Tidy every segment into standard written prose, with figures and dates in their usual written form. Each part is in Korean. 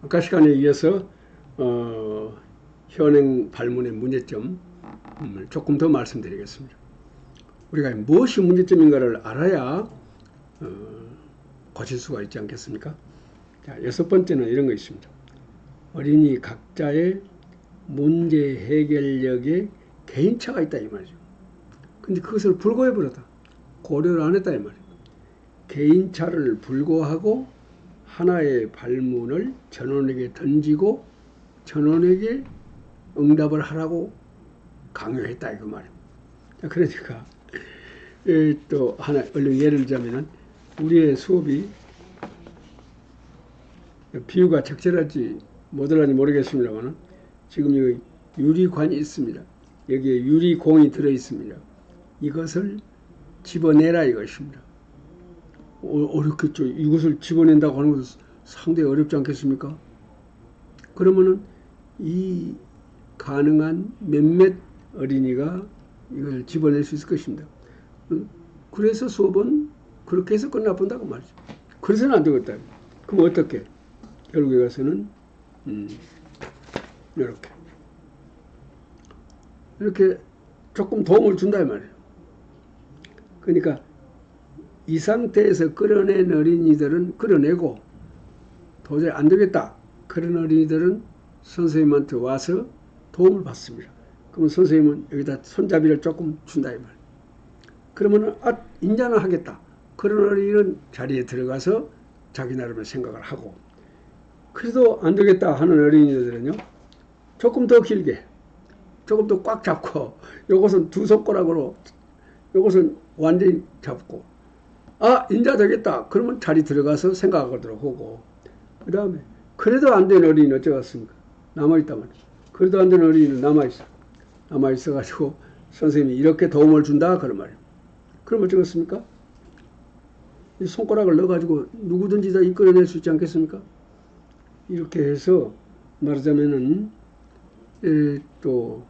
아까 시간에 이어서 현행 발문의 문제점 조금 더 말씀드리겠습니다. 우리가 무엇이 문제점인가를 알아야 고칠 수가 있지 않겠습니까? 자, 여섯 번째는 이런 거 있습니다. 어린이 각자의 문제 해결력에 개인차가 있다 이 말이죠. 근데 그것을 불고해버렸다. 고려를 안 했다 이 말이에요. 개인차를 불고하고 하나의 발문을 전원에게 던지고 전원에게 응답을 하라고 강요했다 이거 말이에요. 그러니까 또 하나 얼른 예를 들자면은 우리의 수업이 비유가 적절할지 못할지 모르겠습니다만 지금 여기 유리관이 있습니다. 여기에 유리공이 들어 있습니다. 이것을 집어내라 이것입니다. 어렵겠죠. 이것을 집어낸다고 하는 것은 상당히 어렵지 않겠습니까? 그러면은 이 가능한 몇몇 어린이가 이걸 집어낼 수 있을 것입니다. 그래서 수업은 그렇게 해서 끝나본다고 말이죠. 그래서는 안 되겠다. 그럼 어떻게? 결국에 가서는 이렇게 조금 도움을 준다 이 말이에요. 그러니까 이 상태에서 끌어낸 어린이들은 끌어내고 도저히 안 되겠다. 그런 어린이들은 선생님한테 와서 도움을 받습니다. 그러면 선생님은 여기다 손잡이를 조금 준다 이 말이에요. 그러면은 인자는 하겠다. 그런 어린이는 자리에 들어가서 자기 나름의 생각을 하고 그래도 안 되겠다 하는 어린이들은요. 조금 더 길게 조금 더 꽉 잡고 요것은 두 손가락으로 요것은 완전히 잡고 인자 되겠다. 그러면 자리 들어가서 생각하도록 하고 그 다음에 그래도 안 된 어린이는 어쩌겠습니까? 남아있단 말이죠. 그래도 안 된 어린이는 남아있어가지고 선생님이 이렇게 도움을 준다 그런 말이에요. 그럼 어쩌겠습니까? 이 손가락을 넣어가지고 누구든지 다 이끌어낼 수 있지 않겠습니까? 이렇게 해서 말하자면은 또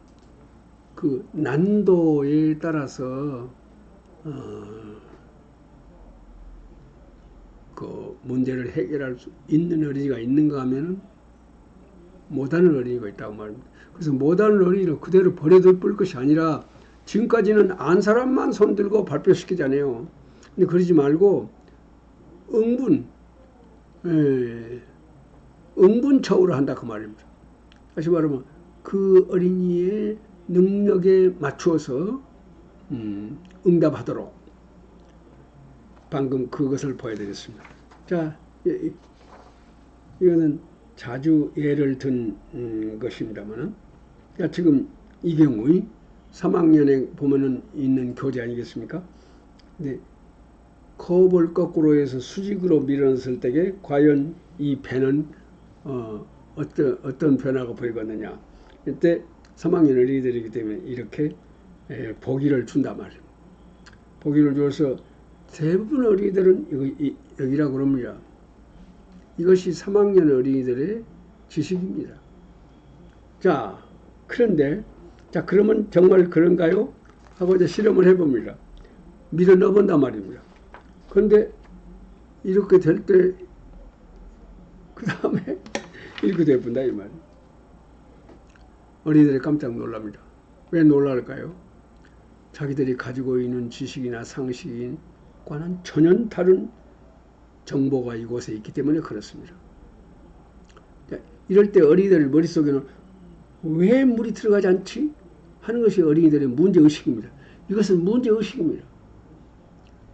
그 난도에 따라서 그 문제를 해결할 수 있는 어린이가 있는가 하면은 못하는 어린이가 있다고 말합니다. 그래서 못하는 어린이를 그대로 버려둘 것이 아니라 지금까지는 안 사람만 손들고 발표시키잖아요. 근데 그러지 말고 응분처우를 한다 그 말입니다. 다시 말하면 그 어린이의 능력에 맞추어서 응답하도록 방금 그것을 보여드렸습니다. 자, 이거는 자주 예를 든 것입니다만은 지금 이 경우에 3학년에 보면은 있는 교재 아니겠습니까? 근데 컵을 거꾸로 해서 수직으로 밀어넣었을 때에 과연 이 배는 어떤 변화가 보이겠느냐. 이때 3학년 어린이들이기 때문에 이렇게 보기를 준단 말이에요. 보기를 줘서 대부분 어린이들은 여기라고 그럽니다. 이것이 3학년 어린이들의 지식입니다. 자, 그런데 그러면 정말 그런가요? 하고 이제 실험을 해봅니다. 밀어 넣어본단 말입니다. 그런데 이렇게 될 때 그 다음에 이렇게 돼본다 이 말이에요. 어린이들이 깜짝 놀랍니다. 왜 놀랄까요? 자기들이 가지고 있는 지식이나 상식과는 전혀 다른 정보가 이곳에 있기 때문에 그렇습니다. 이럴 때 어린이들 머릿속에는 왜 물이 들어가지 않지? 하는 것이 어린이들의 문제의식입니다. 이것은 문제의식입니다.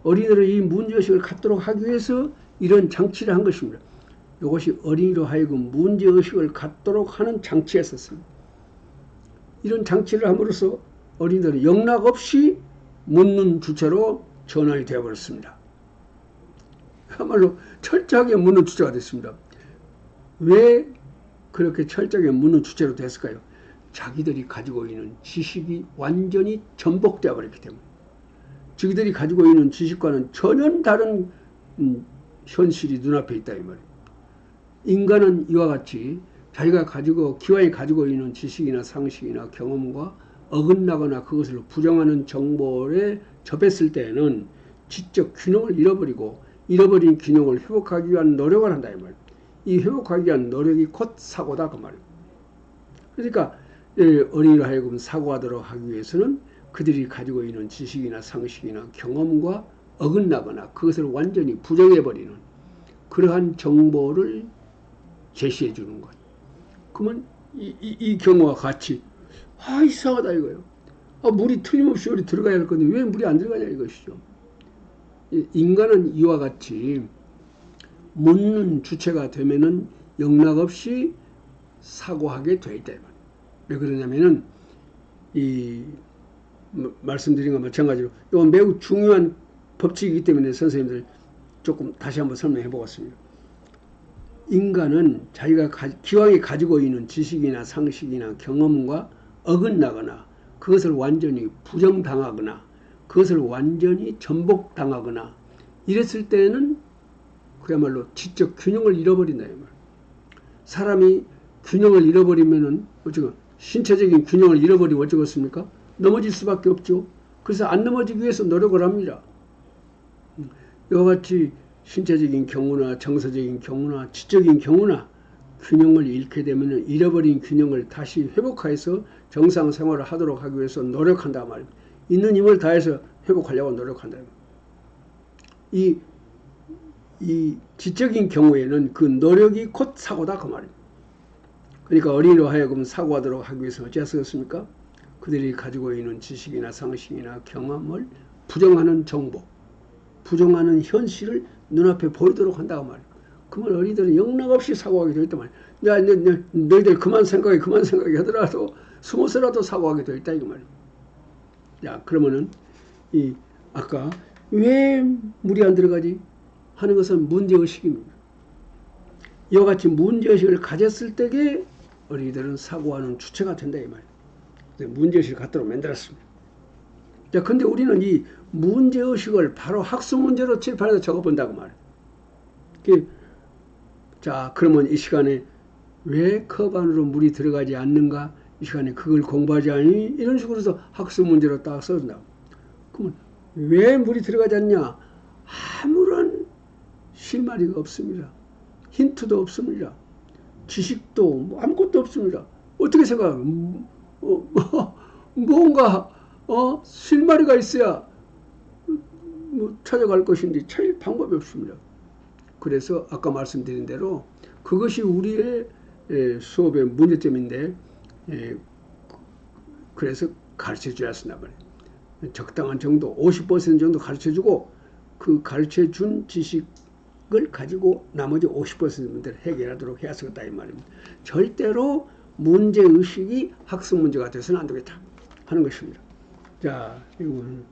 어린이들은 이 문제의식을 갖도록 하기 위해서 이런 장치를 한 것입니다. 이것이 어린이로 하여금 문제의식을 갖도록 하는 장치였었습니다. 이런 장치를 함으로써 어린이들은 영락없이 묻는 주체로 전환이 되어버렸습니다. 그야말로 철저하게 묻는 주체가 됐습니다. 왜 그렇게 철저하게 묻는 주체로 됐을까요? 자기들이 가지고 있는 지식이 완전히 전복되어 버렸기 때문에. 자기들이 가지고 있는 지식과는 전혀 다른 현실이 눈앞에 있다 이 말이에요. 인간은 이와 같이 자기가 기와에 가지고 있는 지식이나 상식이나 경험과 어긋나거나 그것을 부정하는 정보에 접했을 때에는 지적 균형을 잃어버리고 잃어버린 균형을 회복하기 위한 노력을 한다 이 말이에요. 이 회복하기 위한 노력이 곧 사고다 그 말이에요. 그러니까 어린이로 하여금 사고하도록 하기 위해서는 그들이 가지고 있는 지식이나 상식이나 경험과 어긋나거나 그것을 완전히 부정해버리는 그러한 정보를 제시해 주는 것. 그러면 이 경우와 같이 이상하다 이거예요. 물이 틀림없이 여기 들어가야 할 건데 왜 물이 안 들어가냐 이것이죠. 인간은 이와 같이 묻는 주체가 되면은 영락없이 사고하게 돼 있다. 왜 그러냐면은 말씀드린 것과 마찬가지로 이건 매우 중요한 법칙이기 때문에 선생님들 조금 다시 한번 설명해 보겠습니다. 인간은 자기가 기왕에 가지고 있는 지식이나 상식이나 경험과 어긋나거나 그것을 완전히 부정당하거나 그것을 완전히 전복당하거나 이랬을 때는 그야말로 지적 균형을 잃어버린다. 사람이 균형을 잃어버리면은 어쩌고 신체적인 균형을 잃어버리면 어쩌겠습니까? 넘어질 수밖에 없죠. 그래서 안 넘어지기 위해서 노력을 합니다. 이와 같이 신체적인 경우나 정서적인 경우나 지적인 경우나 균형을 잃게 되면 잃어버린 균형을 다시 회복해서 정상 생활을 하도록 하기 위해서 노력한다 말입니다. 있는 힘을 다해서 회복하려고 노력한다. 이 지적인 경우에는 그 노력이 곧 사고다 그 말입니다. 그러니까 어린이로 하여금 사고하도록 하기 위해서 어찌하겠습니까? 그들이 가지고 있는 지식이나 상식이나 경험을 부정하는 정보, 부정하는 현실을 눈앞에 보이도록 한다고 말이에요. 그러면 어린이들은 영락없이 사고하게 되어 있단 말이에요. 야, 너희들 그만 생각해 하더라도 숨어서라도 사고하게 되어 있다 이거 말이에요. 야, 그러면은 아까 왜 물이 안 들어가지 하는 것은 문제의식입니다. 이와 같이 문제의식을 가졌을 때에 어린이들은 사고하는 주체가 된다 이 말이에요. 문제의식을 갖도록 만들었습니다. 자, 근데 우리는 이 문제의식을 바로 학습문제로 칠판에서 적어본다고 말이에요. 자, 그러면 이 시간에 왜 컵 안으로 물이 들어가지 않는가? 이 시간에 그걸 공부하지 않니? 이런 식으로 해서 학습문제로 딱 써준다. 그러면 왜 물이 들어가지 않냐? 아무런 실마리가 없습니다. 힌트도 없습니다. 지식도 아무것도 없습니다. 어떻게 생각하면 뭔가 실마리가 있어야 찾아갈 것인데 찾을 방법이 없습니다. 그래서 아까 말씀드린 대로 그것이 우리의 수업의 문제점인데 그래서 가르쳐줘야 쓴단 말이에요. 적당한 정도 50% 정도 가르쳐주고 그 가르쳐준 지식을 가지고 나머지 50% 문제를 해결하도록 해야 쓰겠다 이 말입니다. 절대로 문제의식이 학습문제가 돼서는 안 되겠다 하는 것입니다. 자, 이건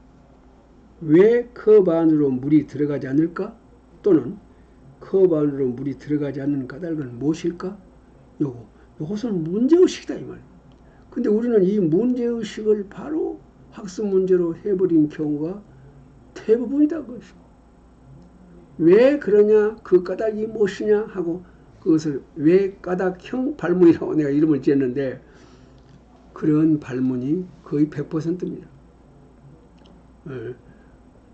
왜 컵 안으로 물이 들어가지 않을까? 또는 컵 안으로 물이 들어가지 않는 까닭은 무엇일까? 요것은 문제의식이다 이 말이에요. 근데 우리는 이 문제의식을 바로 학습문제로 해버린 경우가 대부분이다 그것이고. 왜 그러냐? 그 까닭이 무엇이냐? 하고 그것을 왜 까닭형 발문이라고 내가 이름을 지었는데 그런 발문이 거의 100%입니다.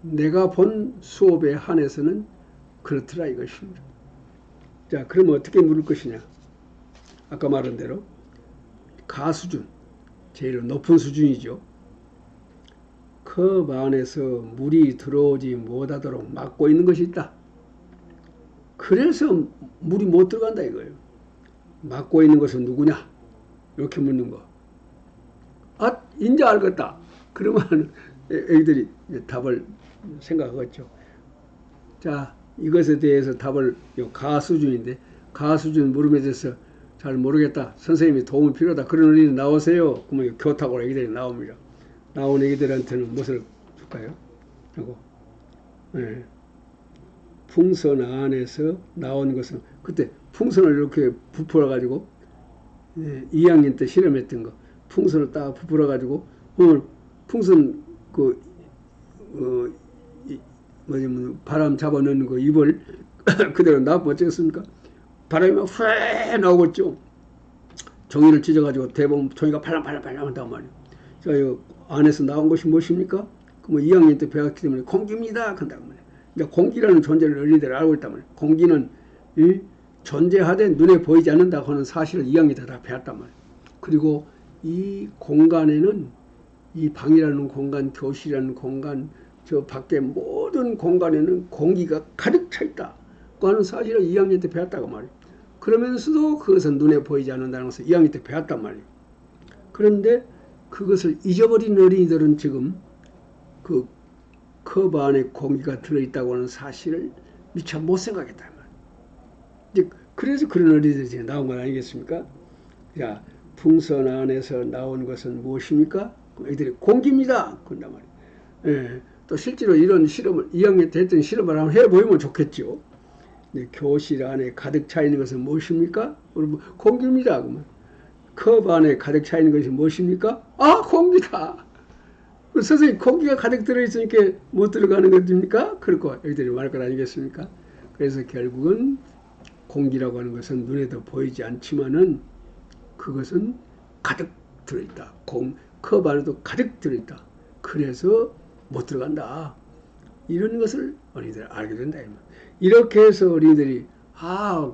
내가 본 수업에 한해서는 그렇더라 이것입니다. 자, 그러면 어떻게 물을 것이냐? 아까 말한 대로 가수준, 제일 높은 수준이죠. 컵 안에서 물이 들어오지 못하도록 막고 있는 것이 있다. 그래서 물이 못 들어간다 이거예요. 막고 있는 것은 누구냐? 이렇게 묻는 거. 이제 알겠다. 그러면 애기들이 답을 생각하겠죠. 자, 이것에 대해서 답을 가수준인데 가수준 물음에 대해서 잘 모르겠다. 선생님이 도움이 필요하다. 그런 어린이 나오세요. 그러면 교탁으로 애기들이 나옵니다. 나온 애기들한테는 무엇을 줄까요? 하고 풍선 안에서 나온 것은 그때 풍선을 이렇게 부풀어 가지고 2학년 때 실험했던 거 풍선을 딱 부풀어 가지고 풍선 바람 잡아 넣는 거 입을 그대로 놔보면 어쩌겠습니까? 바람이 막 후에 나오고 있죠. 종이를 찢어가지고 대부분 종이가 팔랑팔랑 한단 말이에요. 자, 이 안에서 나온 것이 무엇입니까? 그러면 2학년 때 배웠기 때문에 공기입니다. 한단 말이에요. 이제 공기라는 존재를 어린이들이 알고 있단 말이에요. 공기는 존재하되 눈에 보이지 않는다고 하는 사실을 2학년 때 다 배웠단 말이에요. 그리고 이 공간에는 이 방이라는 공간, 교실이라는 공간, 저 밖에 모든 공간에는 공기가 가득 차 있다고 하는 사실을 2학년 때 배웠다고 말이에요. 그러면서도 그것은 눈에 보이지 않는다는 것을 2학년 때 배웠단 말이에요. 그런데 그것을 잊어버린 어린이들은 지금 그 컵 안에 공기가 들어있다고 하는 사실을 미처 못 생각했단 말이에요. 그래서 그런 어린이들이 지금 나온 건 아니겠습니까? 자, 풍선 안에서 나온 것은 무엇입니까? 애들이 공기입니다. 그런단 말이에요. 예, 또 실제로 이런 실험을 2학년 때 했던 실험을 한번 해보면 좋겠죠. 네, 교실 안에 가득 차 있는 것은 무엇입니까? 공기입니다. 그러면 컵 안에 가득 차 있는 것이 무엇입니까? 아, 공기다. 선생님, 공기가 가득 들어있으니까 못 들어가는 것입니까? 그렇고 애들이 말할 것 아니겠습니까? 그래서 결국은 공기라고 하는 것은 눈에도 보이지 않지만은 그것은 가득 들어있다. 컵 안에도 가득 들어있다. 그래서 못 들어간다. 이런 것을 어린이들이 알게 된다. 이렇게 해서 어린이들이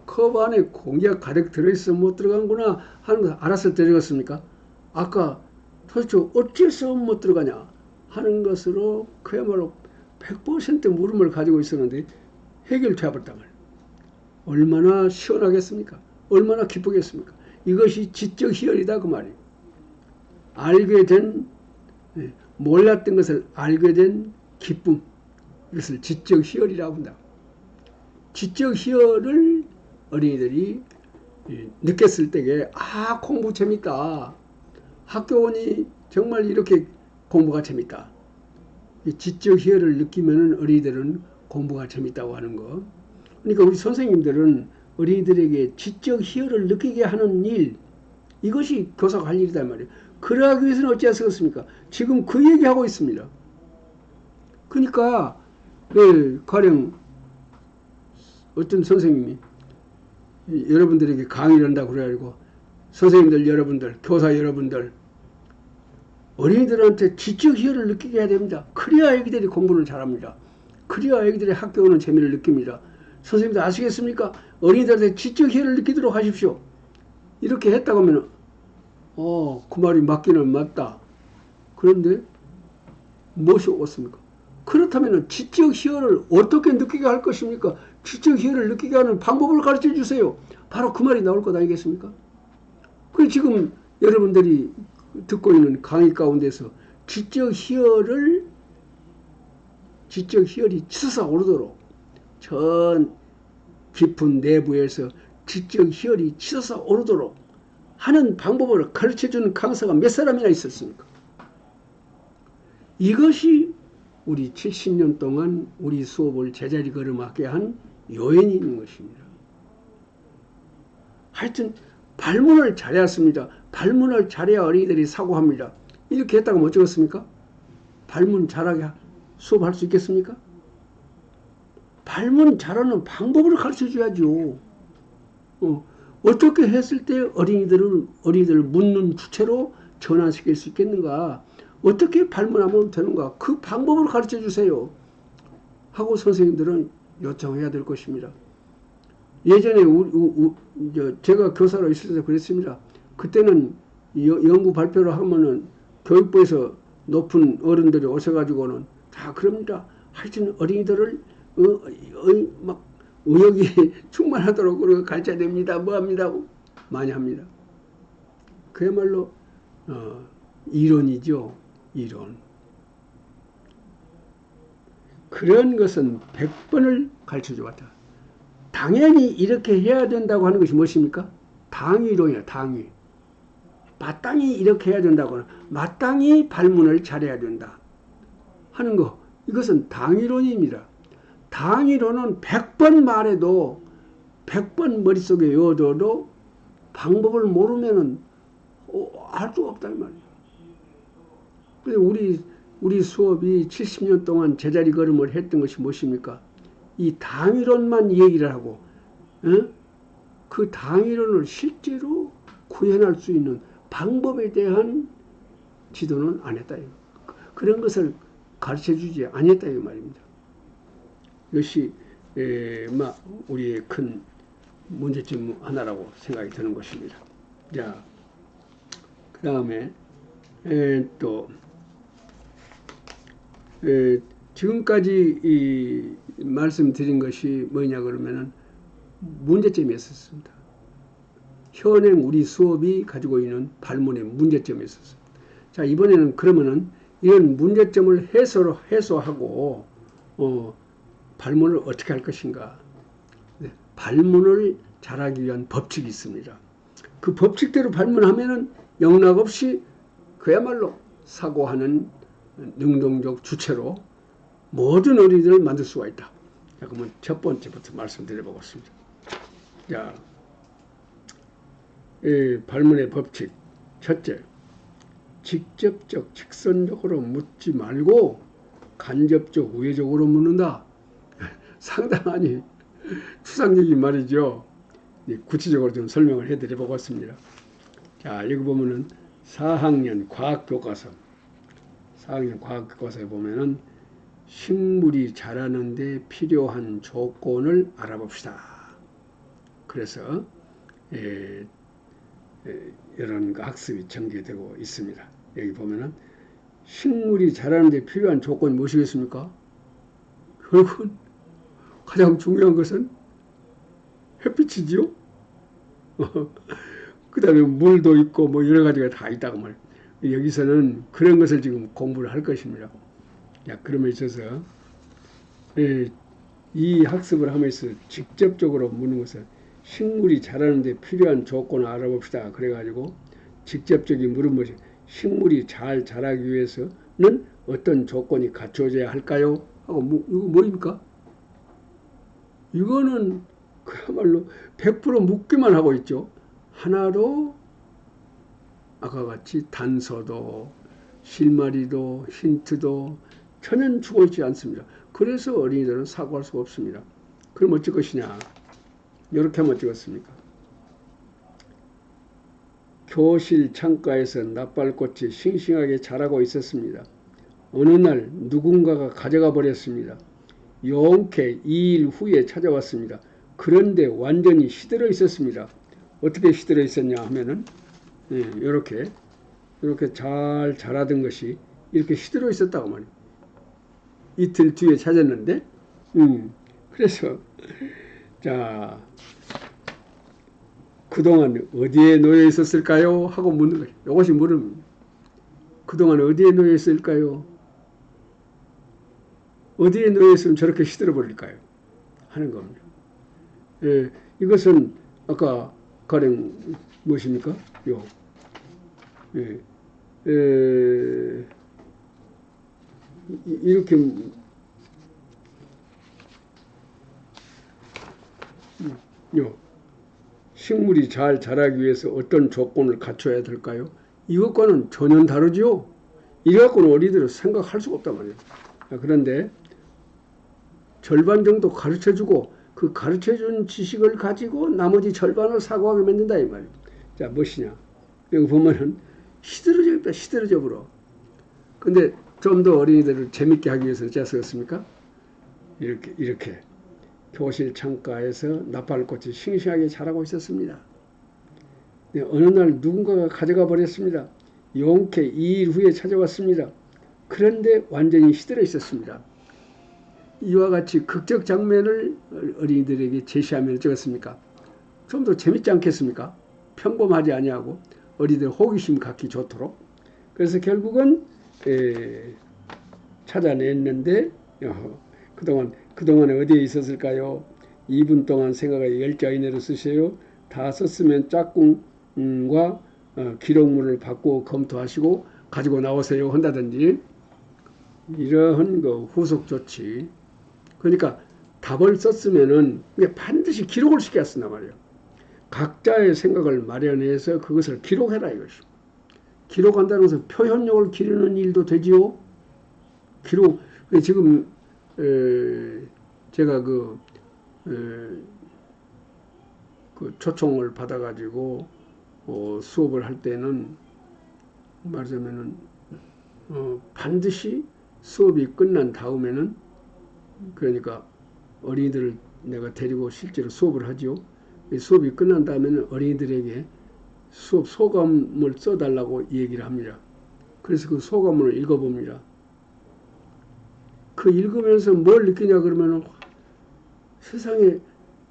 컵 안에 공기가 가득 들어있어 못 들어간구나 하는 걸 알아서 들어갔습니까? 아까 도대체 어째서 못 들어가냐 하는 것으로 그야말로 100% 물음을 가지고 있었는데 해결되어버렸단 말이에요. 얼마나 시원하겠습니까? 얼마나 기쁘겠습니까? 이것이 지적 희열이다 그 말이에요. 알게 된, 몰랐던 것을 알게 된 기쁨, 이것을 지적 희열이라고 한다. 지적 희열을 어린이들이 느꼈을 때에 공부 재밌다. 학교 오니 정말 이렇게 공부가 재밌다. 지적 희열을 느끼면 어린이들은 공부가 재밌다고 하는 거. 그러니까 우리 선생님들은 어린이들에게 지적 희열을 느끼게 하는 일, 이것이 교사가 할 일이다 말이에요. 그러하기 위해서는 어찌하겠습니까? 지금 그 얘기하고 있습니다. 그러니까 가령 어떤 선생님이 여러분들에게 강의를 한다고 그래가지고 선생님들 여러분들, 교사 여러분들 어린이들한테 지적 희열을 느끼게 해야 됩니다. 그래야 애기들이 공부를 잘합니다. 그래야 애기들이 학교 오는 재미를 느낍니다. 선생님들 아시겠습니까? 어린이들한테 지적 희열을 느끼도록 하십시오. 이렇게 했다고 하면 그 말이 맞기는 맞다. 그런데 무엇이 옳습니까? 그렇다면 지적 희열을 어떻게 느끼게 할 것입니까? 지적 희열을 느끼게 하는 방법을 가르쳐 주세요. 바로 그 말이 나올 것 아니겠습니까? 그 지금 여러분들이 듣고 있는 강의 가운데서 지적 희열이 치솟아 오르도록 전 깊은 내부에서 지적 희열이 치솟아 오르도록 하는 방법을 가르쳐주는 강사가 몇 사람이나 있었습니까? 이것이 우리 70년 동안 우리 수업을 제자리 걸음하게 한 요인이 있는 것입니다. 하여튼 발문을 잘해왔습니다. 발문을 잘해야 어린이들이 사고합니다. 이렇게 했다가 뭐 어쩌겠습니까? 발문 잘하게 수업할 수 있겠습니까? 발문 잘하는 방법을 가르쳐줘야죠. 어떻게 했을 때 어린이들을 묻는 주체로 전환시킬 수 있겠는가? 어떻게 발문하면 되는가? 그 방법을 가르쳐 주세요. 하고 선생님들은 요청해야 될 것입니다. 예전에 제가 교사로 있을 때 그랬습니다. 그때는 연구 발표를 하면은 교육부에서 높은 어른들이 오셔가지고는 다 그럽니다. 하여튼 어린이들을 막 의욕이 충만하도록 그러고 가르쳐야 됩니다. 뭐 합니다. 많이 합니다. 그야말로 이론이죠. 이론. 그런 것은 100번을 가르쳐줘 왔다. 당연히 이렇게 해야 된다고 하는 것이 무엇입니까? 당위론이야. 당위. 마땅히 이렇게 해야 된다고 하는, 마땅히 발문을 잘해야 된다 하는 거, 이것은 당위론입니다. 당위론은 100번 말해도 100번 머릿속에 외워둬도 방법을 모르면은 알 수가 없다 이 말이에요. 그래서 우리 수업이 70년 동안 제자리 걸음을 했던 것이 무엇입니까? 이 당위론만 얘기를 하고 그 당위론을 실제로 구현할 수 있는 방법에 대한 지도는 안 했다. 그런 것을 가르쳐주지 않았다 이 말입니다. 이것이 우리의 큰 문제점 하나라고 생각이 드는 것입니다. 자, 그 다음에 또 지금까지 말씀드린 것이 뭐냐 그러면은 문제점이었습니다. 현행 우리 수업이 가지고 있는 발문의 문제점이었습니다. 자, 이번에는 그러면은 이런 문제점을 해소하고 발문을 어떻게 할 것인가. 네, 발문을 잘하기 위한 법칙이 있습니다. 그 법칙대로 발문하면은 영락없이 그야말로 사고하는 능동적 주체로 모든 어린이들을 만들 수가 있다. 자, 그러면 첫 번째부터 말씀드려 보겠습니다. 자, 발문의 법칙. 첫째, 직접적, 직선적으로 묻지 말고 간접적, 우회적으로 묻는다. 상당히 추상적인 말이죠. 구체적으로 좀 설명을 해드려 보겠습니다. 자, 여기 보면은 4학년 과학교과서에 보면은 식물이 자라는데 필요한 조건을 알아봅시다. 그래서 이런 학습이 전개되고 있습니다. 여기 보면은 식물이 자라는데 필요한 조건이 무엇이겠습니까? 결국은 가장 중요한 것은 햇빛이지요. 그 다음에 물도 있고 뭐 여러 가지가 다 있다고 말이에요. 여기서는 그런 것을 지금 공부를 할 것입니다. 자, 그러면 있어서 이 학습을 하면서 직접적으로 묻는 것은 식물이 자라는데 필요한 조건을 알아봅시다. 그래가지고 직접적인 물은 뭐지? 식물이 잘 자라기 위해서는 어떤 조건이 갖춰져야 할까요? 하고 이거 뭐입니까? 이거는 그야말로 100% 묻기만 하고 있죠. 하나도 아까 같이 단서도 실마리도 힌트도 전혀 주고 있지 않습니다. 그래서 어린이들은 사고할 수가 없습니다. 그럼 어쩔 것이냐? 이렇게 하면 어쩌겠습니까? 교실 창가에서 나팔꽃이 싱싱하게 자라고 있었습니다. 어느 날 누군가가 가져가 버렸습니다. 용케 2일 후에 찾아왔습니다. 그런데 완전히 시들어 있었습니다. 어떻게 시들어 있었냐 하면은 이렇게 잘 자라던 것이 이렇게 시들어 있었다고 말이에요. 이틀 뒤에 찾았는데 그래서 자, 그동안 어디에 놓여 있었을까요? 하고 묻는 거예요. 이것이 물음. 그동안 어디에 놓여 있을까요? 어디에 놓여 있으면 저렇게 시들어 버릴까요? 하는 겁니다. 이것은 아까 가령 무엇입니까? 이렇게 식물이 잘 자라기 위해서 어떤 조건을 갖춰야 될까요? 이것과는 전혀 다르죠. 이래갖고는 어린이들은 생각할 수가 없단 말이에요. 그런데 절반 정도 가르쳐주고 그 가르쳐준 지식을 가지고 나머지 절반을 사고하게 만든다 이 말이에요. 자, 무엇이냐? 여기 보면은 시들어져 있다. 시들어져 버려. 근데 좀 더 어린이들을 재밌게 하기 위해서 어찌 쓰였습니까? 이렇게 교실 창가에서 나팔꽃이 싱싱하게 자라고 있었습니다. 어느 날 누군가가 가져가 버렸습니다. 용케 2일 후에 찾아왔습니다. 그런데 완전히 시들어 있었습니다. 이와 같이 극적 장면을 어린이들에게 제시하면 어쩌겠습니까? 좀 더 재밌지 않겠습니까? 평범하지 아니하고 어린이들 호기심 갖기 좋도록. 그래서 결국은 찾아냈는데 그동안에 어디에 있었을까요? 2분 동안 생각을 10자 이내로 쓰세요. 다 썼으면 짝꿍과 기록물을 바꾸어 검토하시고 가지고 나오세요 한다든지 이러한 거 후속 조치. 그러니까 답을 썼으면은 반드시 기록을 시켜야 쓴단 말이에요. 각자의 생각을 마련해서 그것을 기록해라 이것이. 기록한다는 것은 표현력을 기르는 일도 되지요. 기록. 지금 제가 그 초청을 받아가지고 수업을 할 때는 말하자면은 반드시 수업이 끝난 다음에는 그러니까 어린이들을 내가 데리고 실제로 수업을 하죠. 이 수업이 끝난 다음에는 어린이들에게 수업 소감을 써달라고 얘기를 합니다. 그래서 그 소감을 읽어봅니다. 그 읽으면서 뭘 느끼냐 그러면 세상에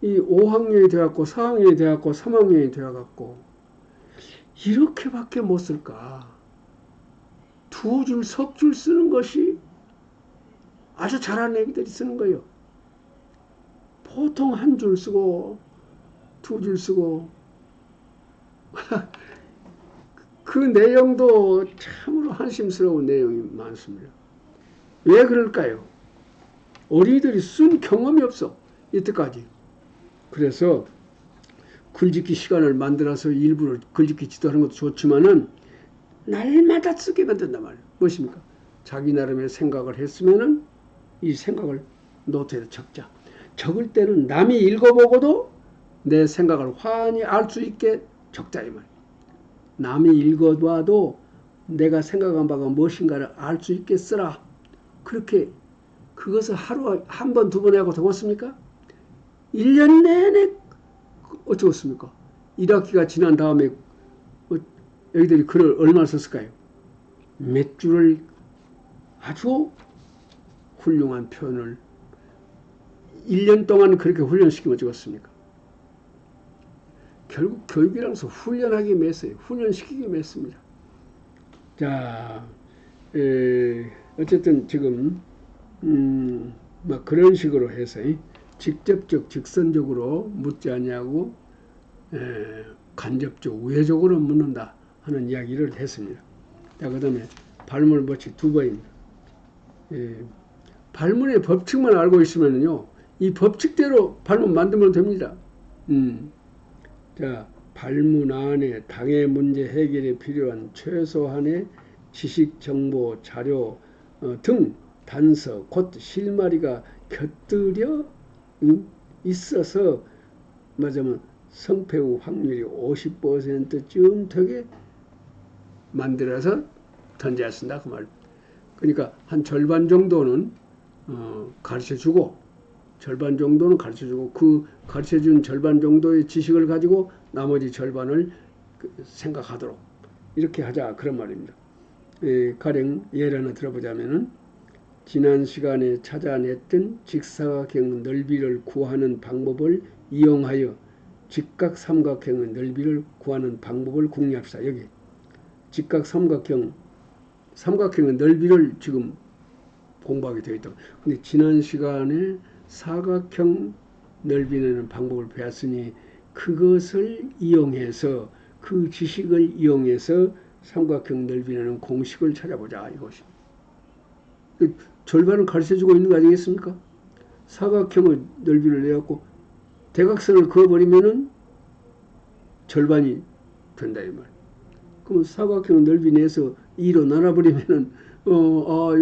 이 5학년이 되었고 4학년이 되었고 3학년이 되어갖고 이렇게밖에 못 쓸까. 두 줄, 석 줄 쓰는 것이 아주 잘하는 애기들이 쓰는 거예요. 보통 한 줄 쓰고 두 줄 쓰고 그 내용도 참으로 한심스러운 내용이 많습니다. 왜 그럴까요? 어린이들이 쓴 경험이 없어. 이때까지. 그래서 글짓기 시간을 만들어서 일부러 글짓기 지도하는 것도 좋지만은 날마다 쓰게 만든단 말이에요. 무엇입니까? 자기 나름의 생각을 했으면은 이 생각을 노트에 적자. 적을 때는 남이 읽어보고도 내 생각을 환히 알 수 있게 적자 이 말이에요. 남이 읽어봐도 내가 생각한 바가 무엇인가를 알 수 있게 쓰라. 그렇게 그것을 하루 한 번, 두 번 하고 되겠습니까? 1년 내내 어쩌겠습니까? 1학기가 지난 다음에 여기들이 글을 얼마나 썼을까요? 몇 줄을 아주 훌륭한 표현을 1년 동안 그렇게 훈련시키면 어쩌겠습니까? 결국 교육이라서 훈련하기 위해서요. 훈련시키기 위해서입니다. 자, 어쨌든 지금 막 그런 식으로 해서 직접적, 직선적으로 묻지 아니하고 간접적, 우회적으로 묻는다 하는 이야기를 했습니다. 자, 그 다음에 발문 법칙 두 번입니다. 발문의 법칙만 알고 있으면요, 이 법칙대로 발문 만들면 됩니다. 자, 발문 안에 당해 문제 해결에 필요한 최소한의 지식, 정보, 자료 등 단서, 곧 실마리가 곁들여 있어서 말하자면 성패후 확률이 50%쯤 되게 만들어서 던져야 쓴다 그 말. 그러니까 한 절반 정도는 가르쳐주고 절반 정도는 가르쳐주고 그 가르쳐준 절반 정도의 지식을 가지고 나머지 절반을 생각하도록 이렇게 하자 그런 말입니다. 가령 예를 하나 들어보자면은 지난 시간에 찾아냈던 직사각형 넓이를 구하는 방법을 이용하여 직각삼각형의 넓이를 구하는 방법을 공유합시다. 여기 직각삼각형의 넓이를 지금 공부하게 되어 있다. 근데 지난 시간에 사각형 넓이 내는 방법을 배웠으니 그것을 이용해서 그 지식을 이용해서 삼각형 넓이 내는 공식을 찾아보자 이것이. 절반을 가르쳐주고 있는 거 아니겠습니까? 사각형의 넓이를 내갖고 대각선을 그어버리면은 절반이 된다 이 말. 그럼 사각형 넓이 내서 2로 나눠버리면은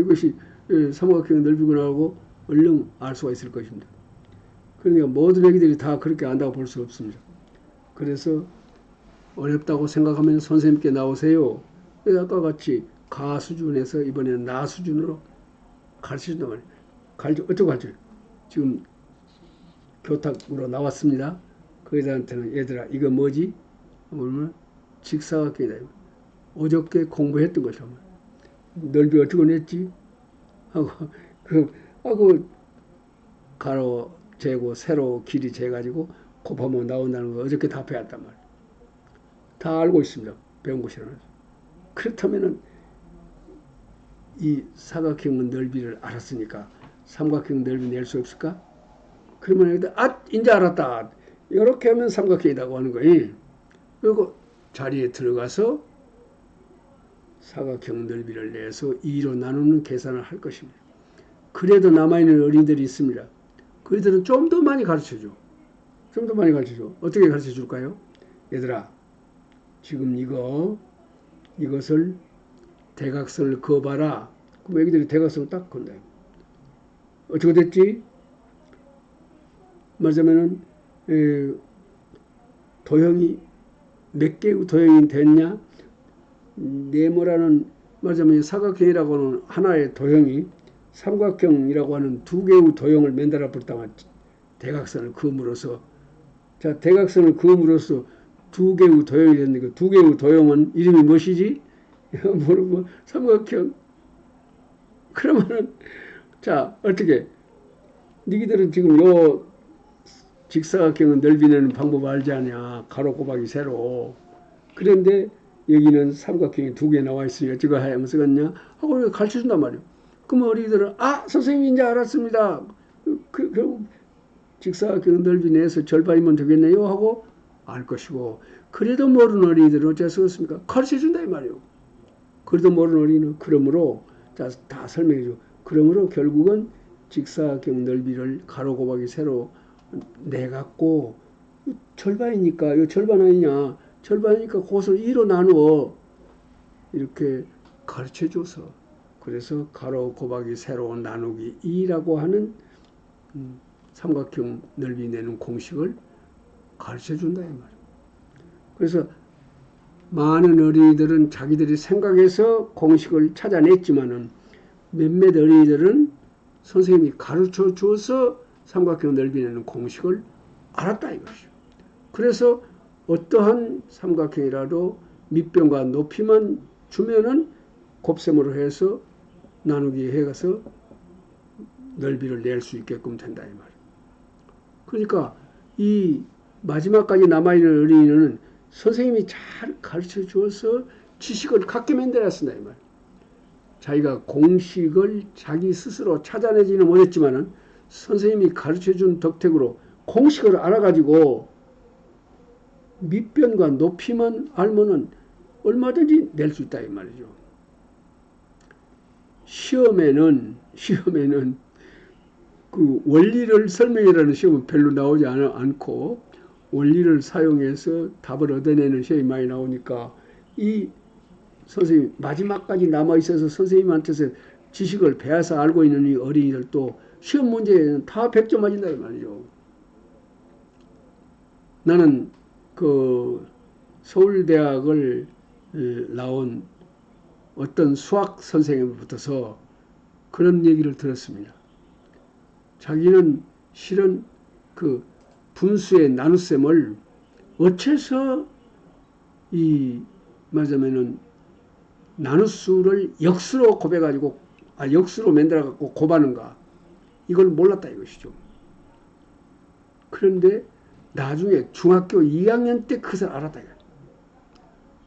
이것이 삼각형 넓이구나 하고 얼른 알 수가 있을 것입니다. 그러니까 모든 애기들이 다 그렇게 안다고 볼 수 없습니다. 그래서 어렵다고 생각하면 선생님께 나오세요. 아까 같이 가 수준에서 이번에는 나 수준으로 가르쳐준단 말이에요. 어쩌고 가르쳐요? 지금 교탁으로 나왔습니다. 그 애들한테는 얘들아 이거 뭐지? 그러면 직사각형이다. 어저께 공부했던 것이야. 넓이 어떻게 냈지? 하고 가로 재고 세로 길이 재가지고 곱하면 나온다는 거 어저께 다 배웠단 말이야. 다 알고 있습니다. 배운 것이라는. 그렇다면은 이 사각형 넓이를 알았으니까 삼각형 넓이 낼 수 없을까? 그러면 여기다 이제 알았다. 이렇게 하면 삼각형이라고 하는 거예요. 그리고 자리에 들어가서 사각형 넓이를 내서 2로 나누는 계산을 할 것입니다. 그래도 남아있는 어린이들이 있습니다. 그 애들은 좀 더 많이 가르쳐줘. 좀 더 많이 가르쳐줘. 어떻게 가르쳐 줄까요? 얘들아, 지금 이것을 대각선을 그어봐라. 그럼 애기들이 대각선을 딱 건다. 어떻게 됐지? 말하자면은 도형이 몇 개의 도형이 됐냐? 네모라는 말하자면 사각형이라고 하는 하나의 도형이 삼각형이라고 하는 두 개의 도형을 만들어 버렸다가 대각선을 그음으로써 자, 대각선을 그음으로써 두 개의 도형이 됐는데 그 두 개의 도형은 이름이 무엇이지? 뭐 삼각형. 그러면은 자, 어떻게 니기들은 지금 요 직사각형은 넓이내는 방법 알지 않냐? 가로 곱하기 세로. 그런데 여기는 삼각형이 두 개 나와 있으니 어찌고 하면 쓰겠냐? 하고 가르쳐 준단 말이에요. 그러면 어린이들은 선생님 이제 알았습니다. 결국 직사각형 넓이 내에서 절반이면 되겠네요 하고 알 것이고, 그래도 모르는 어린이들은 어찌 쓰겠습니까? 가르쳐 준다 이 말이에요. 그래도 모르는 어린이는 그러므로 다 설명해 줘. 그러므로 결국은 직사각형 넓이를 가로 곱하기 세로 내갖고 절반이니까 이 절반 아니냐, 절반이니까 그것을 2로 나누어 이렇게 가르쳐줘서, 그래서 가로 곱하기 세로 나누기 2라고 하는 삼각형 넓이 내는 공식을 가르쳐준다 이 말이에요. 그래서 많은 어린이들은 자기들이 생각해서 공식을 찾아냈지만은 몇몇 어린이들은 선생님이 가르쳐 줘서 삼각형 넓이 내는 공식을 알았다 이것이죠. 그래서 어떠한 삼각형이라도 밑변과 높이만 주면은 곱셈으로 해서 나누기 해가서 넓이를 낼 수 있게끔 된다 이 말이에요. 그러니까 이 마지막까지 남아있는 어린이는 선생님이 잘 가르쳐 주어서 지식을 갖게 만들었습니다 이 말이에요. 자기가 공식을 자기 스스로 찾아내지는 못했지만은 선생님이 가르쳐준 덕택으로 공식을 알아가지고 밑변과 높이만 알면은 얼마든지 낼 수 있다 이 말이죠. 시험에는 그 원리를 설명이라는 시험은 별로 나오지 않고 원리를 사용해서 답을 얻어내는 시험이 많이 나오니까 이 선생님 마지막까지 남아있어서 선생님한테서 지식을 배워서 알고 있는 이 어린이들도 시험 문제에는 다 100점 맞은다 이 말이죠. 나는 그 서울대학을 나온 어떤 수학 선생님으로부터서 그런 얘기를 들었습니다. 자기는 실은 그 분수의 나눗셈을 어째서 말하자면은 나눗수를 역수로 곱해가지고 역수로 만들어갖고 곱하는가, 이걸 몰랐다 이것이죠. 그런데 나중에 중학교 2학년 때 그것을 알았다.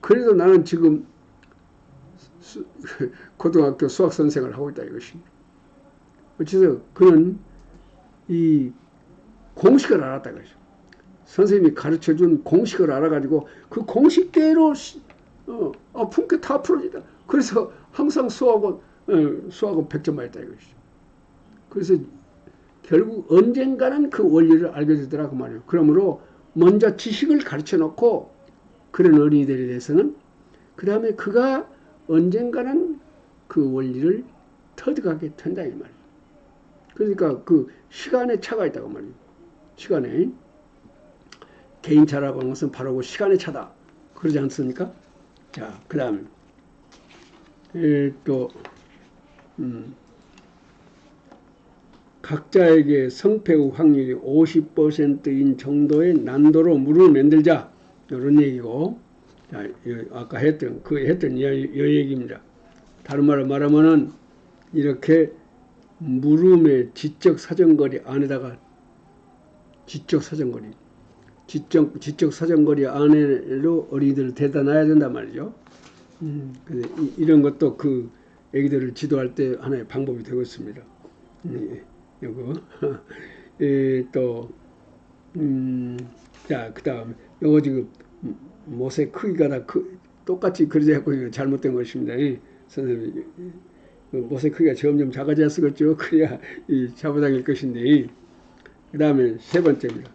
그래도 나는 지금 고등학교 수학 선생을 하고 있다 이것입니다. 어째서 그는 이 공식을 알았다 이것이죠. 선생님이 가르쳐준 공식을 알아가지고 그 공식대로 품격 다 풀어지다. 그래서 항상 수학은 100점 맞았다 이것이죠. 그래서 결국 언젠가는 그 원리를 알게 되더라 그 말이에요. 그러므로 먼저 지식을 가르쳐 놓고 그런 어린이들에 대해서는 그 다음에 그가 언젠가는 그 원리를 터득하게 된다 이 말이에요. 그러니까 그 시간의 차가 있다고 말이에요. 시간에 개인차라고 하는 것은 바로 그 시간의 차다. 그러지 않습니까? 자, 그 다음에 또 각자에게 성패의 확률이 50%인 정도의 난도로 물을 만들자, 이런 얘기고, 자, 아까 했던 이 얘기입니다. 다른 말로 말하면은 이렇게 물음의 지적 사정거리 안에다가 지적 사정거리 안에로 어린이들을 데려다 놔야 된단 말이죠. 이런 것도 그 애기들을 지도할 때 하나의 방법이 되고 있습니다. 요거 또 자, 그 다음 요거 지금 못의 크기가 다 똑같이 그려져 있고 잘못된 것입니다. 선생님, 못의 크기가 점점 작아져야 쓰겠죠. 그래야 잡아당길 것인데. 그 다음에 세 번째입니다.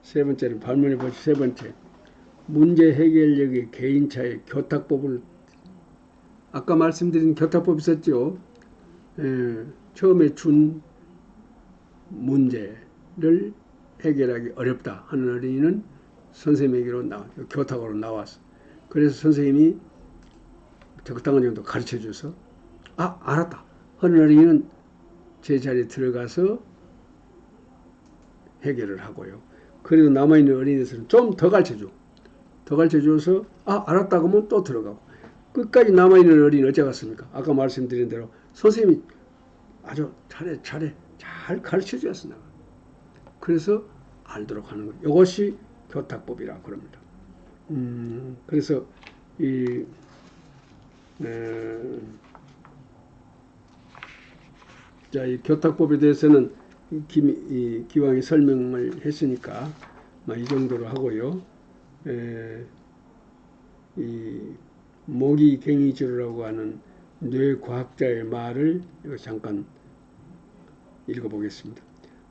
세 번째는 반문에 보시 세 번째. 문제 해결력의 개인차의 교탁법을, 아까 말씀드린 교탁법 있었죠. 처음에 준 문제를 해결하기 어렵다 하는 어린이는 선생님에게로 교탁으로 나왔어. 그래서 선생님이 적당한 정도 가르쳐 줘서 알았다 하는 어린이는 제 자리에 들어가서 해결을 하고요. 그래도 남아있는 어린이들은 좀 더 가르쳐줘. 더 가르쳐줘서 알았다고 하면 또 들어가고. 끝까지 남아있는 어린이 어째 갔습니까? 아까 말씀드린 대로 선생님이 아주 잘해 잘 가르쳐주었습니다. 그래서 알도록 하는 거예요. 이것이 교탁법이라고 그럽니다. 그래서 이 교탁법에 대해서는 기왕에 설명을 했으니까 이 정도로 하고요. 이 모기갱이지로라고 하는 뇌과학자의 말을 잠깐 읽어보겠습니다.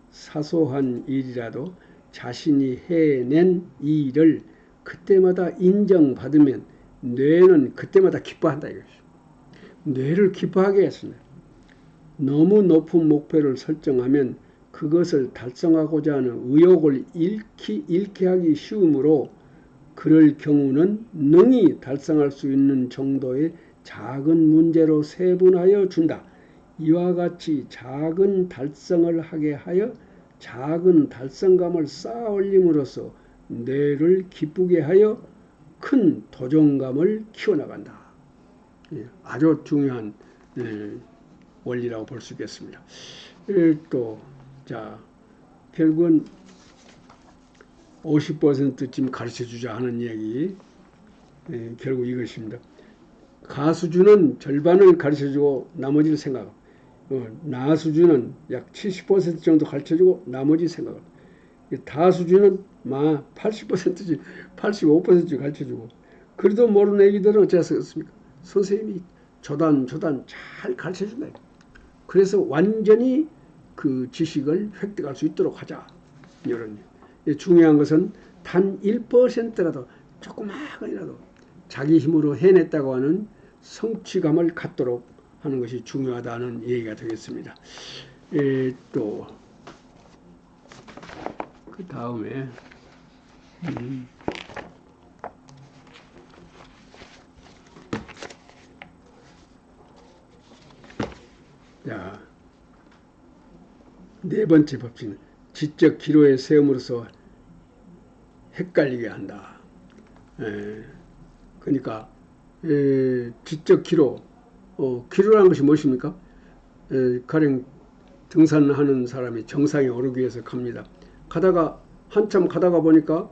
사소한 일이라도 자신이 해낸 일을 그때마다 인정받으면 뇌는 그때마다 기뻐한다 이것이. 뇌를 기뻐하게 했습니다. 너무 높은 목표를 설정하면 그것을 달성하고자 하는 의욕을 잃게 하기 쉬우므로 그럴 경우는 능히 달성할 수 있는 정도의 작은 문제로 세분하여 준다. 이와 같이 작은 달성을 하게 하여 작은 달성감을 쌓아 올림으로써 뇌를 기쁘게 하여 큰 도전감을 키워나간다. 아주 중요한 원리라고 볼 수 있겠습니다. 결국은 50%쯤 가르쳐주자 하는 얘기, 결국 이것입니다. 가수주는 절반을 가르쳐주고 나머지를 생각하고, 나수주는 약 70% 정도 가르쳐주고 나머지 생각하고, 다수주는 80%지 85% 가르쳐주고, 그래도 모르는 애기들은 어쩌겠습니까? 선생님이 조단 잘 가르쳐준다. 그래서 완전히 그 지식을 획득할 수 있도록 하자. 이런. 중요한 것은 단 1%라도 조그마하게라도 자기 힘으로 해냈다고 하는 성취감을 갖도록 하는 것이 중요하다는 얘기가 되겠습니다. 또 그 다음에 자, 네 번째 법칙은 지적 기로에 세움으로써 헷갈리게 한다. 그러니까 지적 기로, 기로라는 것이 무엇입니까? 가령 등산하는 사람이 정상에 오르기 위해서 갑니다. 한참 가다가 보니까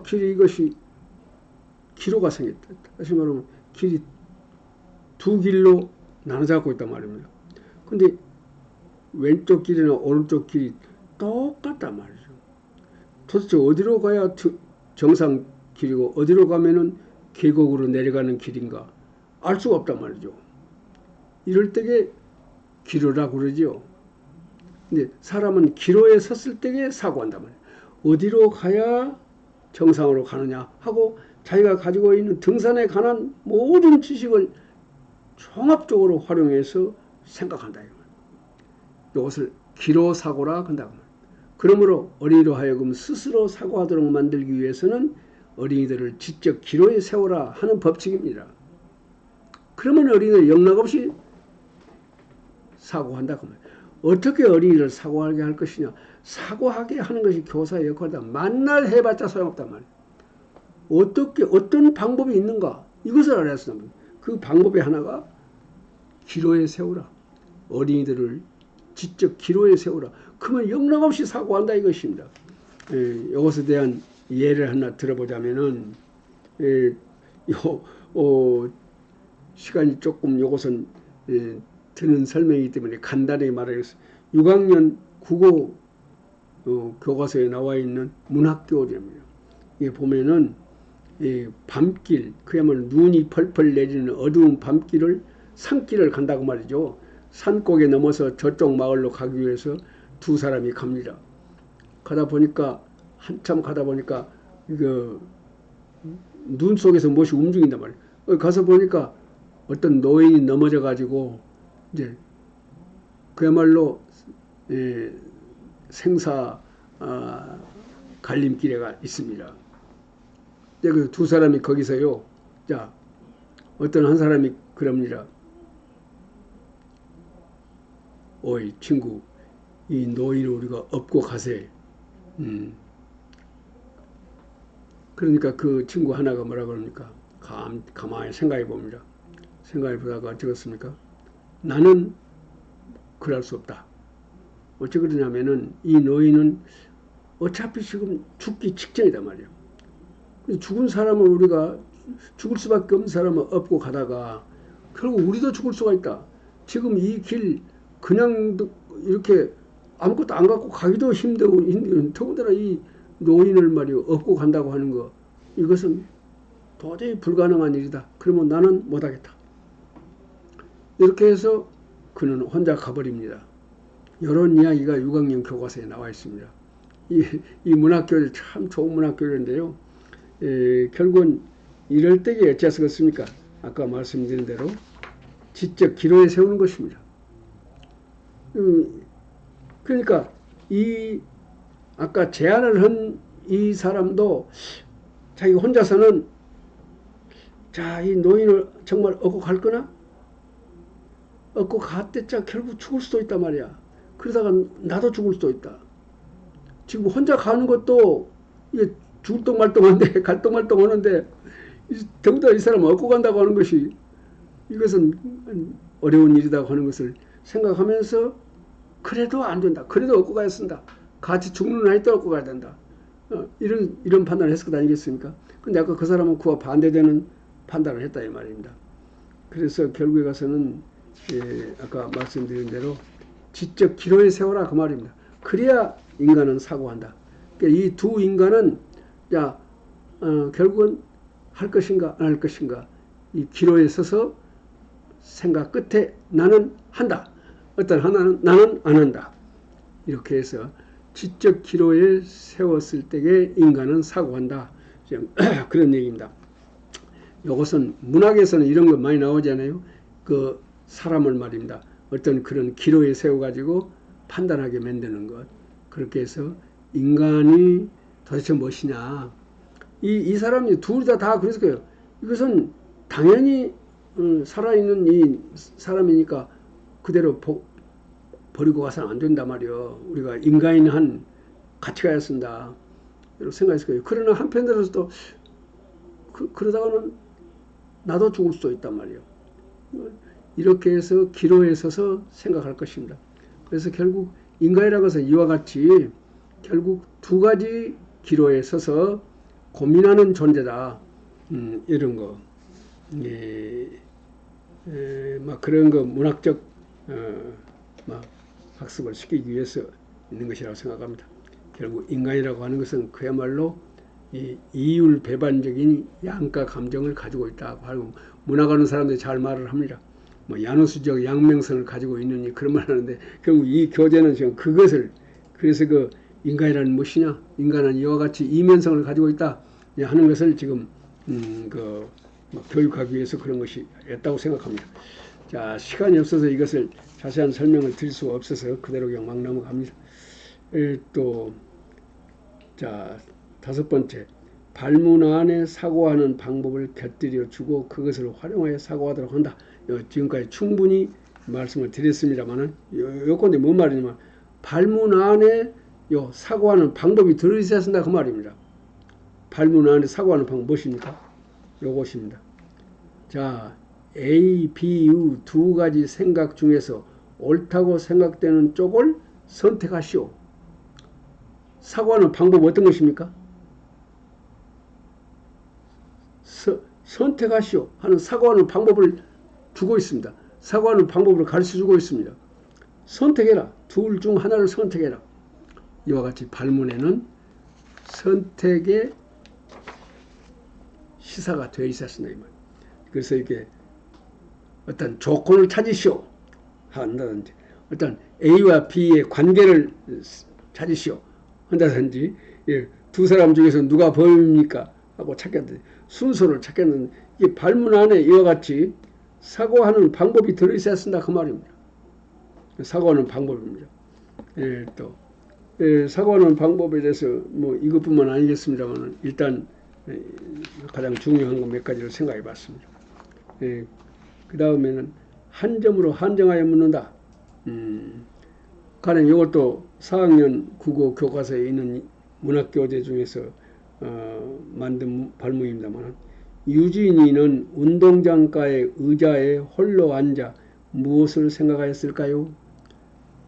길이 이것이 기로가 생겼다. 다시 말하면 길이 두 길로 나눠잡고 있단 말입니다. 근데 왼쪽 길이나 오른쪽 길이 똑같단 말이죠. 도대체 어디로 가야 정상 길이고 어디로 가면은 계곡으로 내려가는 길인가 알 수가 없단 말이죠. 이럴 때게 기로라고 그러죠. 근데 사람은 기로에 섰을 때에 사고한단 말이에요. 어디로 가야 정상으로 가느냐 하고 자기가 가지고 있는 등산에 관한 모든 지식을 종합적으로 활용해서 생각한다. 이것을 기로사고라 한다고 합니다. 그러므로 어린이로 하여금 스스로 사고하도록 만들기 위해서는 어린이들을 지적 기로에 세우라 하는 법칙입니다. 그러면 어린이들 영락없이 사고한다고 합니다. 어떻게 어린이를 사고하게 할 것이냐. 사고하게 하는 것이 교사의 역할이다. 만날 해봤자 소용없단 말이에요. 어떤 방법이 있는가. 이것을 알아야 합니다. 그 방법의 하나가 기로에 세우라. 어린이들을 지적 기로에 세우라. 그러면 영락없이 사고한다 이것입니다. 이것에 대한 예를 하나 들어보자면은 시간이 조금 이것은 드는 설명이기 때문에 간단히 말하겠습니다. 6학년 국어 교과서에 나와 있는 문학교재입니다. 이게 보면은 밤길, 그야말로 눈이 펄펄 내리는 어두운 밤길을 산길을 간다고 말이죠. 산꼭에 넘어서 저쪽 마을로 가기 위해서 두 사람이 갑니다. 한참 가다 보니까 눈 속에서 무엇이 움직인단 말이에요. 가서 보니까 어떤 노인이 넘어져 가지고 이제 그야말로 생사 갈림길에가 있습니다. 그 두 사람이 거기서요. 자, 어떤 한 사람이 그럽니다. 어이 친구, 이 노인을 우리가 업고 가세. 그러니까 그 친구 하나가 뭐라 그럽니까? 가만히 생각해 봅니다. 생각해 보다가 어쩌겠습니까? 나는 그럴 수 없다. 어찌 그러냐면은 이 노인은 어차피 지금 죽기 직전이단 말이에요. 죽은 사람을 우리가 죽을 수밖에 없는 사람을 업고 가다가 결국 우리도 죽을 수가 있다. 지금 이 길 그냥 이렇게 아무것도 안 갖고 가기도 힘든 더군다나 이 노인을 말이요 업고 간다고 하는 거 이것은 도저히 불가능한 일이다. 그러면 나는 못하겠다. 이렇게 해서 그는 혼자 가버립니다. 이런 이야기가 6학년 교과서에 나와 있습니다. 이 문학교재 참 좋은 문학교재인데요. 결국은 이럴 때에 어찌하겠습니까? 아까 말씀드린 대로 지적 기로에 세우는 것입니다. 그러니까 이 아까 제안을 한 이 사람도 자기 혼자서는 자, 이 노인을 정말 얻고 갈 거나? 얻고 갔댔자 결국 죽을 수도 있단 말이야. 그러다가 나도 죽을 수도 있다. 지금 혼자 가는 것도 이게 죽을 똥말똥한데 갈 똥말똥하는데 더군다나 이 사람 얻고 간다고 하는 것이 이것은 어려운 일이라고 하는 것을 생각하면서 그래도 안 된다. 그래도 얻고 가야 쓴다. 같이 죽는 나이 때 얻고 가야 된다. 이런 판단을 했을 것 아니겠습니까? 근데 아까 그 사람은 그와 반대되는 판단을 했다 이 말입니다. 그래서 결국에 가서는 아까 말씀드린 대로 지적 기로에 세워라 그 말입니다. 그래야 인간은 사고한다. 그러니까 이 두 인간은 결국은 할 것인가 안 할 것인가 이 기로에 서서 생각 끝에 나는 한다. 어떤 하나는 나는 안 한다. 이렇게 해서 지적 기로에 세웠을 때에 인간은 사고한다. 그런 얘기입니다. 이것은 문학에서는 이런 거 많이 나오잖아요. 그 사람을 말입니다. 어떤 그런 기로에 세워가지고 판단하게 만드는 것. 그렇게 해서 인간이 도대체 무엇이냐. 이 사람이 둘 다 그랬을 거예요. 이것은 당연히 살아있는 이 사람이니까 그대로 버리고 가서는 안 된단 말이에요. 우리가 인간인 한 가치가 쓴다. 이렇게 생각했을 거예요. 그러나 한편으로서도 그러다가는 나도 죽을 수도 있단 말이에요. 이렇게 해서 기로에 서서 생각할 것입니다. 그래서 결국 인간이라고 해서 이와 같이 결국 두 가지 기로에 서서 고민하는 존재다. 이런 거. 막 그런 거 문학적 막 학습을 시키기 위해서 있는 것이라고 생각합니다. 결국 인간이라고 하는 것은 그야말로 이 이율배반적인 양가 감정을 가지고 있다고 하고 문학하는 사람들이 잘 말을 합니다. 뭐 야누스적 양명성을 가지고 있느니 그런 말을 하는데 결국 이 교재는 지금 그것을 그래서 그 인간이라는 무엇이냐 인간은 이와 같이 이면성을 가지고 있다 하는 것을 지금 교육하기 위해서 그런 것이 있다고 생각합니다. 자, 시간이 없어서 이것을 자세한 설명을 드릴 수가 없어서 그대로 그냥 막 넘어갑니다. 자, 다섯 번째, 발문 안에 사고하는 방법을 곁들여 주고 그것을 활용하여 사고하도록 한다. 지금까지 충분히 말씀을 드렸습니다만은 요건데 뭔 말이냐면 발문 안에 사고하는 방법이 들어있어야 한다 그 말입니다. 발문 안에 사고하는 방법 무엇입니까? 요것입니다. 자, A, B, U 두 가지 생각 중에서 옳다고 생각되는 쪽을 선택하시오. 사고하는 방법 어떤 것입니까? 선택하시오 하는 사고하는 방법을 주고 있습니다. 사고하는 방법을 가르쳐주고 있습니다. 선택해라. 둘 중 하나를 선택해라. 이와 같이 발문에는 선택의 시사가 되어 있었습니다. 그래서 이게 어떤 조건을 찾으시오 한다든지 어떤 A와 B의 관계를 찾으시오 한다든지 두 사람 중에서 누가 범입니까 하고 찾겠는데 순서를 찾겠는데 이 발문 안에 이와 같이 사고하는 방법이 들어있어야 쓴다 그 말입니다. 사고하는 방법입니다. 사고하는 방법에 대해서 뭐 이것뿐만 아니겠습니다만 일단 가장 중요한 거 몇 가지를 생각해 봤습니다. 그 다음에는 한 점으로 한정하여 묻는다. 가령 이것도 4학년 국어 교과서에 있는 문학교재 중에서 만든 발문입니다만, 유진이는 운동장가의 의자에 홀로 앉아 무엇을 생각하였을까요?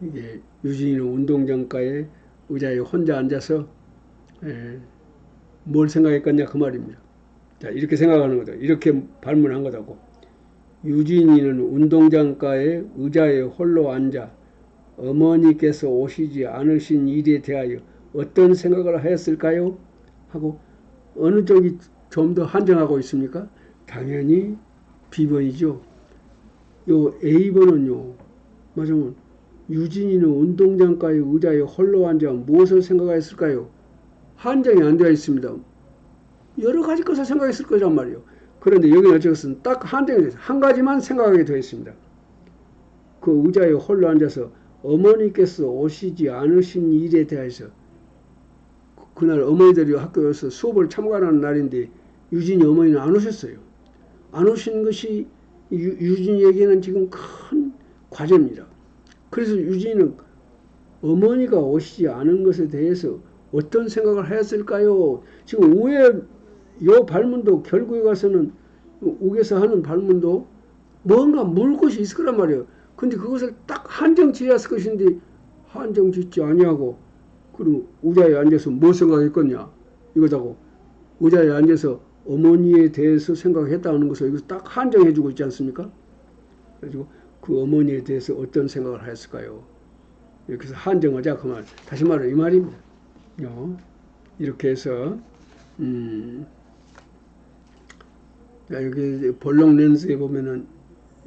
이게 유진이는 운동장가의 의자에 혼자 앉아서 뭘 생각했겠냐 그 말입니다. 자, 이렇게 생각하는 거다. 이렇게 발문한 거다고. 유진이는 운동장가의 의자에 홀로 앉아 어머니께서 오시지 않으신 일에 대하여 어떤 생각을 하였을까요? 하고, 어느 쪽이 좀 더 한정하고 있습니까? 당연히 B번이죠. 요 A번은요, 맞으면 유진이는 운동장가의 의자에 홀로 앉아 무엇을 생각하였을까요? 한정이 안 되어 있습니다. 여러 가지 것을 생각했을 거란 말이에요. 그런데 여기는 어쨌든 딱 한정이 되어 있어요. 한 가지만 생각하게 되어 있습니다. 그 의자에 홀로 앉아서 어머니께서 오시지 않으신 일에 대해서, 그날 어머니들이 학교에서 수업을 참관하는 날인데 유진이 어머니는 안 오셨어요. 안 오신 것이 유진이에게는 지금 큰 과제입니다. 그래서 유진이는 어머니가 오시지 않은 것에 대해서 어떤 생각을 하였을까요? 지금 우에 요 발문도 결국에 가서는 욱에서 하는 발문도 뭔가 물 것이 있을 거란 말이에요. 근데 그것을 딱 한정 지었을 것인데 한정 짓지 아니하고, 그럼 의자에 앉아서 뭐 생각했겠냐 이거다고. 의자에 앉아서 어머니에 대해서 생각했다는 것을 여기서 딱 한정해 주고 있지 않습니까? 그래가지고 그 어머니에 대해서 어떤 생각을 하였을까요? 이렇게 해서 한정하자 그 말. 다시 말해 이 말입니다. 이렇게 해서 자, 여기 볼록 렌즈에 보면은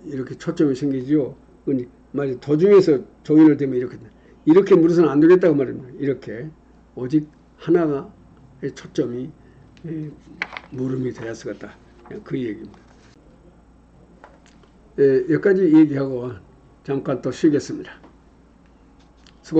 이렇게 초점이 생기죠. 근데 말이 도중에서 종이를 대면 이렇게 물어서는 안 되겠다고 말입니다. 이렇게 오직 하나가 초점이 물음이 되었을 것다. 그 얘기입니다. 여기까지 얘기하고 잠깐 또 쉬겠습니다.